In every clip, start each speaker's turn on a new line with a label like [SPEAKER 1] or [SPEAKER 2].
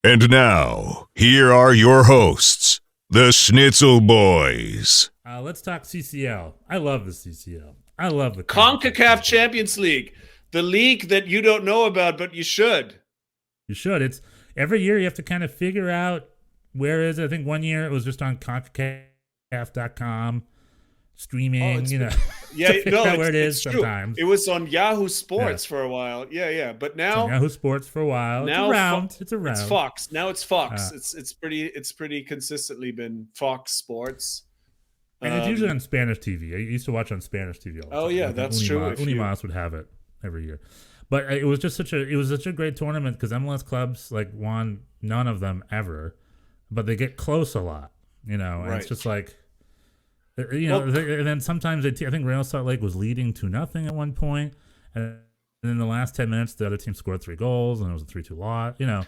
[SPEAKER 1] And now, here are your hosts, the Schnitzel Boys.
[SPEAKER 2] Let's talk CCL. I love the CCL. I love the
[SPEAKER 3] Concacaf Champions League, the league that you don't know about, but you should.
[SPEAKER 2] You should. It's every year you have to kind of figure out where is it. I think one year it was just on Concacaf.com streaming.
[SPEAKER 3] Yeah, no,
[SPEAKER 2] where it is
[SPEAKER 3] true.
[SPEAKER 2] sometimes.
[SPEAKER 3] It was on Yahoo Sports for a while. Yeah, but now
[SPEAKER 2] Yahoo Sports for a while.
[SPEAKER 3] Now
[SPEAKER 2] it's around.
[SPEAKER 3] It's Fox. Now it's Fox. It's pretty consistently been Fox Sports.
[SPEAKER 2] And it's usually on Spanish TV. I used to watch on Spanish TV all the time.
[SPEAKER 3] Oh yeah, that's true.
[SPEAKER 2] Unimas would have it every year. But it was just such a great tournament because MLS clubs won none of them ever, but they get close a lot, and it's just like, and then sometimes I think Real Salt Lake was leading 2-0 at one point, and in the last 10 minutes the other team scored 3 goals and it was a 3-2 loss. For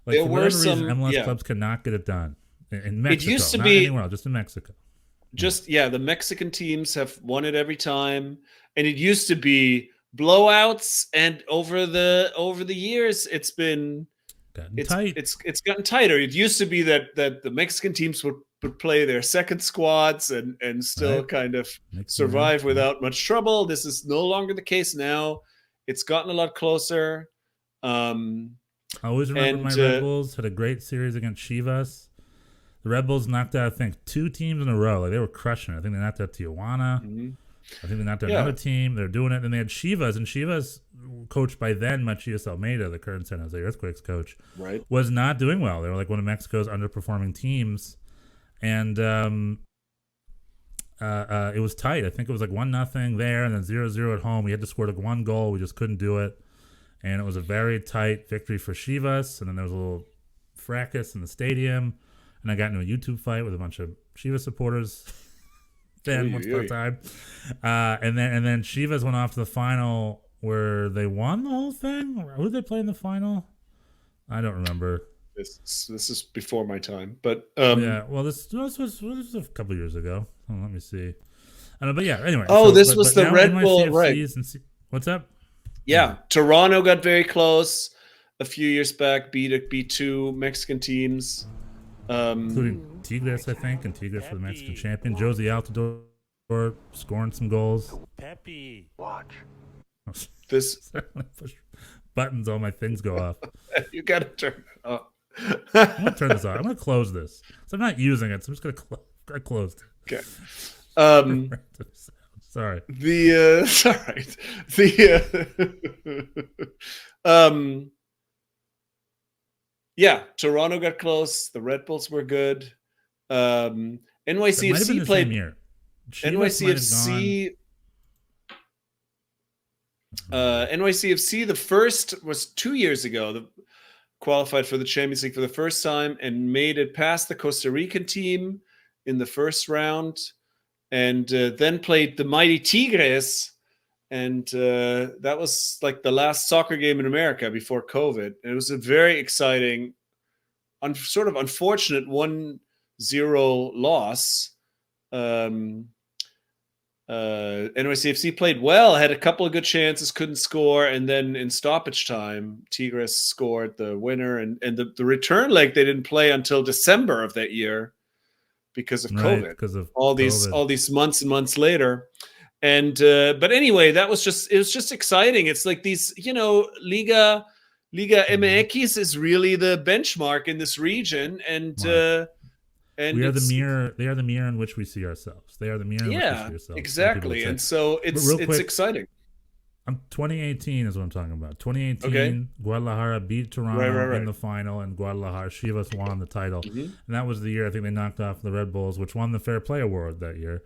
[SPEAKER 2] whatever reason, MLS clubs cannot get it done in Mexico.
[SPEAKER 3] It used to
[SPEAKER 2] not
[SPEAKER 3] be
[SPEAKER 2] anywhere else, just in Mexico.
[SPEAKER 3] The Mexican teams have won it every time, and it used to be blowouts, and over the years it's been
[SPEAKER 2] tight.
[SPEAKER 3] It's gotten tighter. It used to be that the Mexican teams would play their second squads and still kind of survive without much trouble. This is no longer the case now. It's gotten a lot closer.
[SPEAKER 2] I always remember my Red Bulls had a great series against Chivas. The Red Bulls knocked out, I think, 2 teams in a row. They were crushing it. I think they knocked out Tijuana.
[SPEAKER 3] Mm-hmm.
[SPEAKER 2] I think they knocked out another team. They're doing it. And they had Chivas. And Chivas, coached by then Matías Almeida, the current San Jose Earthquakes coach, was not doing well. They were like one of Mexico's underperforming teams. And it was tight. I think it was like 1-0 there and then 0-0 at home. We had to score 1 goal. We just couldn't do it. And it was a very tight victory for Chivas. And then there was a little fracas in the stadium. And I got into a YouTube fight with a bunch of Chivas supporters once upon a time. And then Chivas went off to the final where they won the whole thing. Who did they play in the final? I don't remember.
[SPEAKER 3] This is before my time, but
[SPEAKER 2] this was a couple years ago. Let me see. I don't know, but yeah. Anyway.
[SPEAKER 3] This was the Red Bull, right?
[SPEAKER 2] What's up?
[SPEAKER 3] Yeah, Toronto got very close a few year back. Beat 2 Mexican teams.
[SPEAKER 2] Including Tigres, I think, and Tigres for the Mexican champion. Josie Altidore scoring some goals.
[SPEAKER 4] Pepe,
[SPEAKER 3] watch this.
[SPEAKER 2] Push buttons, all my things go off.
[SPEAKER 3] You gotta turn it off.
[SPEAKER 2] I'm gonna turn this off. I'm gonna close this. So I'm not using it. So I'm just gonna close it.
[SPEAKER 3] Okay.
[SPEAKER 2] Sorry.
[SPEAKER 3] It's all right. Toronto got close. The Red Bulls were good. NYCFC played. NYCFC, the first was 2 years ago. Qualified for the Champions League for the first time and made it past the Costa Rican team in the first round, and then played the mighty Tigres. And that was like the last soccer game in America before COVID. And it was a very exciting, sort of unfortunate 1-0 loss. NYCFC played well, had a couple of good chances, couldn't score. And then in stoppage time, Tigres scored the winner. And the return leg, they didn't play until December of that year because of COVID.
[SPEAKER 2] Because of
[SPEAKER 3] all these months and months later. And but anyway, it was just exciting. It's like these, Liga MX is really the benchmark in this region, and
[SPEAKER 2] we are the mirror. They are the mirror in which we see ourselves. They are the mirror in which we see ourselves.
[SPEAKER 3] Exactly. And so it's exciting.
[SPEAKER 2] 2018 is what I'm talking about. 2018, Guadalajara beat Toronto in the final, and Chivas won the title. Mm-hmm. And that was the year I think they knocked off the Red Bulls, which won the Fair Play Award that year.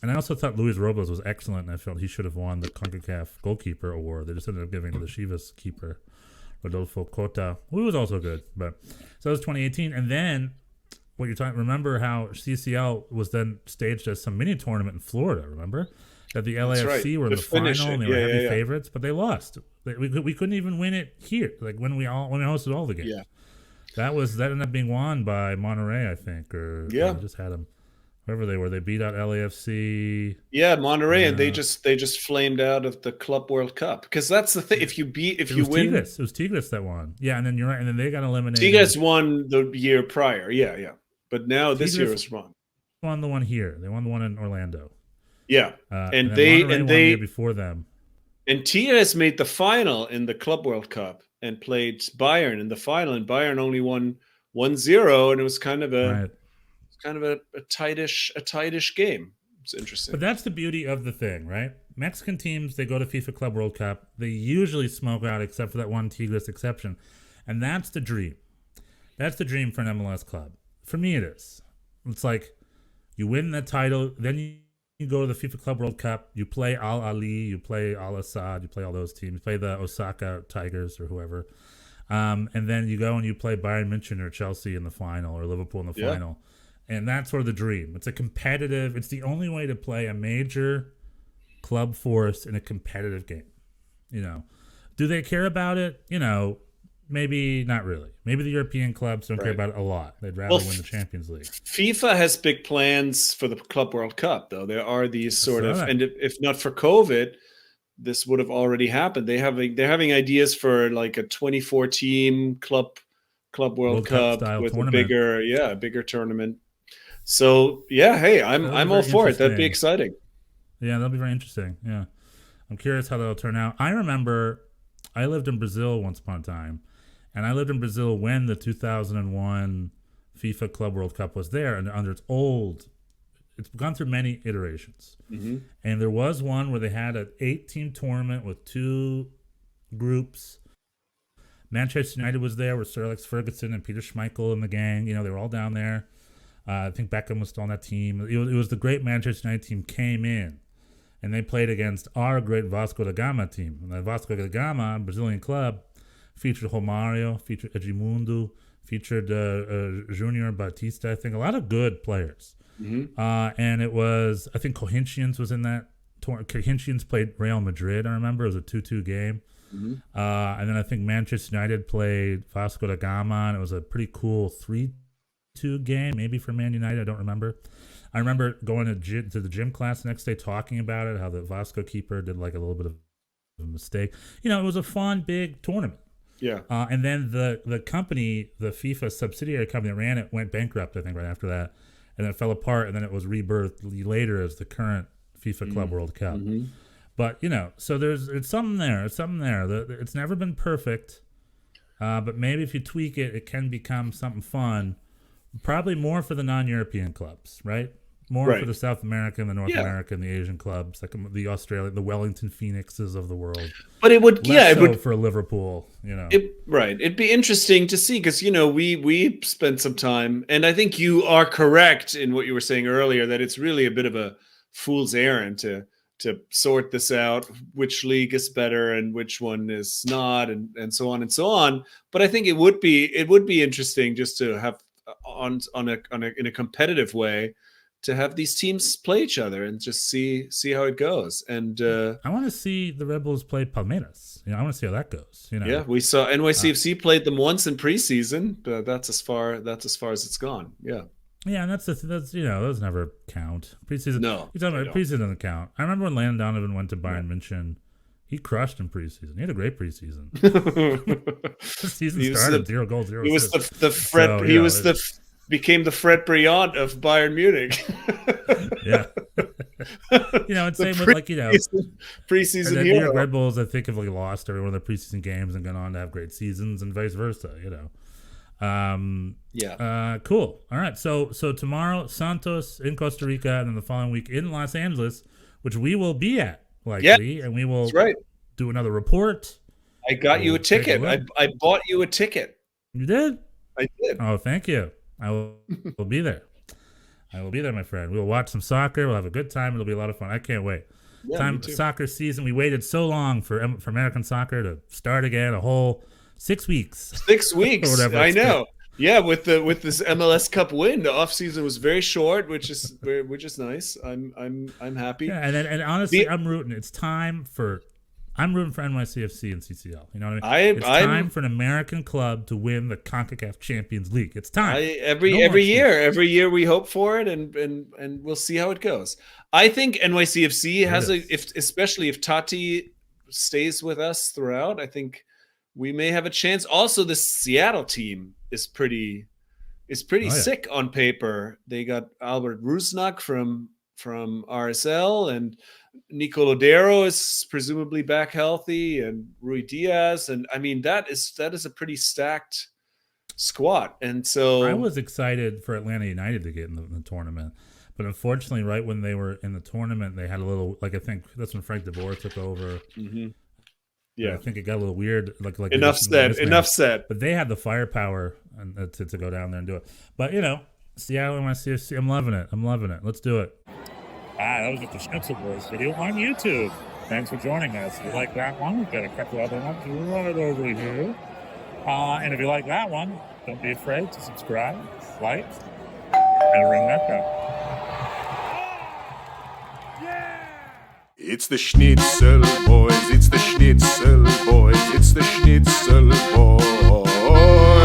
[SPEAKER 2] And I also thought Luis Robles was excellent, and I felt he should have won the Concacaf goalkeeper award. They just ended up giving it to the Chivas keeper, Rodolfo Cota, who was also good. But so that was 2018, and then what you're talking. Remember how CCL was then staged as some mini tournament in Florida? Remember that the LAFC were in the final and they were heavy favorites, but they lost. We couldn't even win it here. Like when we hosted all the games.
[SPEAKER 3] Yeah.
[SPEAKER 2] That ended up being won by Monterrey, I think, or just had them. whoever they were. They beat out LAFC.
[SPEAKER 3] Yeah, Monterrey, and they just flamed out of the Club World Cup, because that's the thing. If you win,
[SPEAKER 2] Tigres. It was Tigres that won. Yeah, and then you're right, and then they got eliminated.
[SPEAKER 3] Tigres won the year prior. Yeah. But now this year is wrong.
[SPEAKER 2] Won the one here. They won the one in Orlando.
[SPEAKER 3] Yeah,
[SPEAKER 2] and they won the year before them.
[SPEAKER 3] And Tigres made the final in the Club World Cup and played Bayern in the final, and Bayern only won 1-0, and it was kind of a tightish game. It's interesting.
[SPEAKER 2] But that's the beauty of the thing, right? Mexican teams, they go to FIFA Club World Cup. They usually smoke out, except for that one Tigres exception. And that's the dream. That's the dream for an MLS club. For me, it is. It's like you win the title, then you go to the FIFA Club World Cup, you play Al Ali, you play Al Assad, you play all those teams, you play the Osaka Tigers or whoever. And then you go and you play Bayern München or Chelsea in the final, or Liverpool in the final. And that's sort of the dream. It's it's the only way to play a major club force in a competitive game. Do they care about it? Maybe not really. Maybe the European clubs don't care about it a lot. They'd rather win the Champions League.
[SPEAKER 3] FIFA has big plans for the Club World Cup, though. There are these sort of, and if not for COVID, this would have already happened. They're having ideas for like a 24-team Club World Cup with tournament. a bigger tournament. So hey, I'm all for it. That'd be exciting.
[SPEAKER 2] Yeah, that'll be very interesting. Yeah, I'm curious how that'll turn out. I remember I lived in Brazil once upon a time, and I lived in Brazil when the 2001 FIFA Club World Cup was there, and under it's gone through many iterations. Mm-hmm. And there was one where they had an 8-team tournament with 2 groups. Manchester United was there with Sir Alex Ferguson and Peter Schmeichel and the gang. They were all down there. I think Beckham was still on that team. It was the great Manchester United team came in, and they played against our great Vasco da Gama team. And the Vasco da Gama, Brazilian club, featured Romário, featured Edmundo, featured Junior Batista. I think a lot of good players. Mm-hmm. And it was, I think Corinthians was in that tournament. Corinthians played Real Madrid, I remember. It was a 2-2 game. Mm-hmm. And then I think Manchester United played Vasco da Gama, and it was a pretty cool 3-2 game, maybe for Man United. I don't remember. I remember going to the gym class the next day talking about it, how the Vasco keeper did like a little bit of a mistake. It was a fun, big tournament.
[SPEAKER 3] Yeah.
[SPEAKER 2] And then the company, the FIFA subsidiary company that ran it, went bankrupt, I think, right after that. And then it fell apart, and then it was rebirthed later as the current FIFA Club World Cup. Mm-hmm. But, so it's something there. It's something there. It's never been perfect, but maybe if you tweak it, it can become something fun. Probably more for the non-European clubs, right? More for the South American, the North American, the Asian clubs, like the Australian, the Wellington Phoenixes of the world.
[SPEAKER 3] But it would,
[SPEAKER 2] it would for Liverpool,
[SPEAKER 3] It'd be interesting to see, because we spent some time, and I think you are correct in what you were saying earlier, that it's really a bit of a fool's errand to sort this out, which league is better and which one is not, and so on and so on. But I think it would be interesting just to have in a competitive way, to have these teams play each other and just see how it goes. And
[SPEAKER 2] I want to see the Red Bulls play Palmeiras. I want to see how that goes.
[SPEAKER 3] Yeah, we saw NYCFC played them once in preseason, but that's as far as it's gone. Yeah.
[SPEAKER 2] Yeah, and that's those never count. Preseason.
[SPEAKER 3] No,
[SPEAKER 2] you're talking about preseason doesn't count. I remember when Landon Donovan went to Bayern München. He crushed in preseason. He had a great preseason. The season started 0 goals, 0 assists.
[SPEAKER 3] He was the Fred. Became the Fred Briand of Bayern Munich.
[SPEAKER 2] Yeah. And same with
[SPEAKER 3] preseason
[SPEAKER 2] and
[SPEAKER 3] hero.
[SPEAKER 2] New York Red Bulls, I think, have lost every one of their preseason games and gone on to have great seasons, and vice versa. Cool. All right. So tomorrow, Santos in Costa Rica, and then the following week in Los Angeles, which we will be at likely, and we will do another report.
[SPEAKER 3] I got you a ticket. I bought you a ticket.
[SPEAKER 2] You did?
[SPEAKER 3] I did.
[SPEAKER 2] Oh, thank you. I will be there. I will be there, my friend. We will watch some soccer. We'll have a good time. It'll be a lot of fun. I can't wait. Yeah, soccer season. We waited so long for American soccer to start again. A whole 6 weeks.
[SPEAKER 3] 6 weeks. Or whatever. I know. Yeah, with this MLS Cup win, the off season was very short, which is nice. I'm happy.
[SPEAKER 2] Yeah, and honestly, I'm rooting. It's time for I'm rooting for NYCFC and CCL. You know what I mean? It's time for an American club to win the Concacaf Champions League. It's time.
[SPEAKER 3] Every year we hope for it, and we'll see how it goes. I think NYCFC has especially if Tati stays with us throughout, I think we may have a chance. Also, the Seattle team is pretty sick on paper. They got Albert Rusnak from RSL, and Nico Lodero is presumably back healthy, and Rui Diaz, and I mean that is a pretty stacked squad. And so
[SPEAKER 2] I was excited for Atlanta United to get in the tournament, but unfortunately, right when they were in the tournament, they had a little, like, I think that's when Frank DeBoer took over.
[SPEAKER 3] Mm-hmm. Yeah,
[SPEAKER 2] I think it got a little weird. Like
[SPEAKER 3] enough said.
[SPEAKER 2] But they had the firepower to go down there and do it. But Seattle NYCFC, I'm loving it. Let's do it. That was just a Schnitzel Boys video on YouTube. Thanks for joining us. If you like that one, we've got a couple other ones right over here. And if you like that one, don't be afraid to subscribe, like, and ring that bell.
[SPEAKER 1] It's the Schnitzel Boys, it's the Schnitzel Boys, it's the Schnitzel Boys.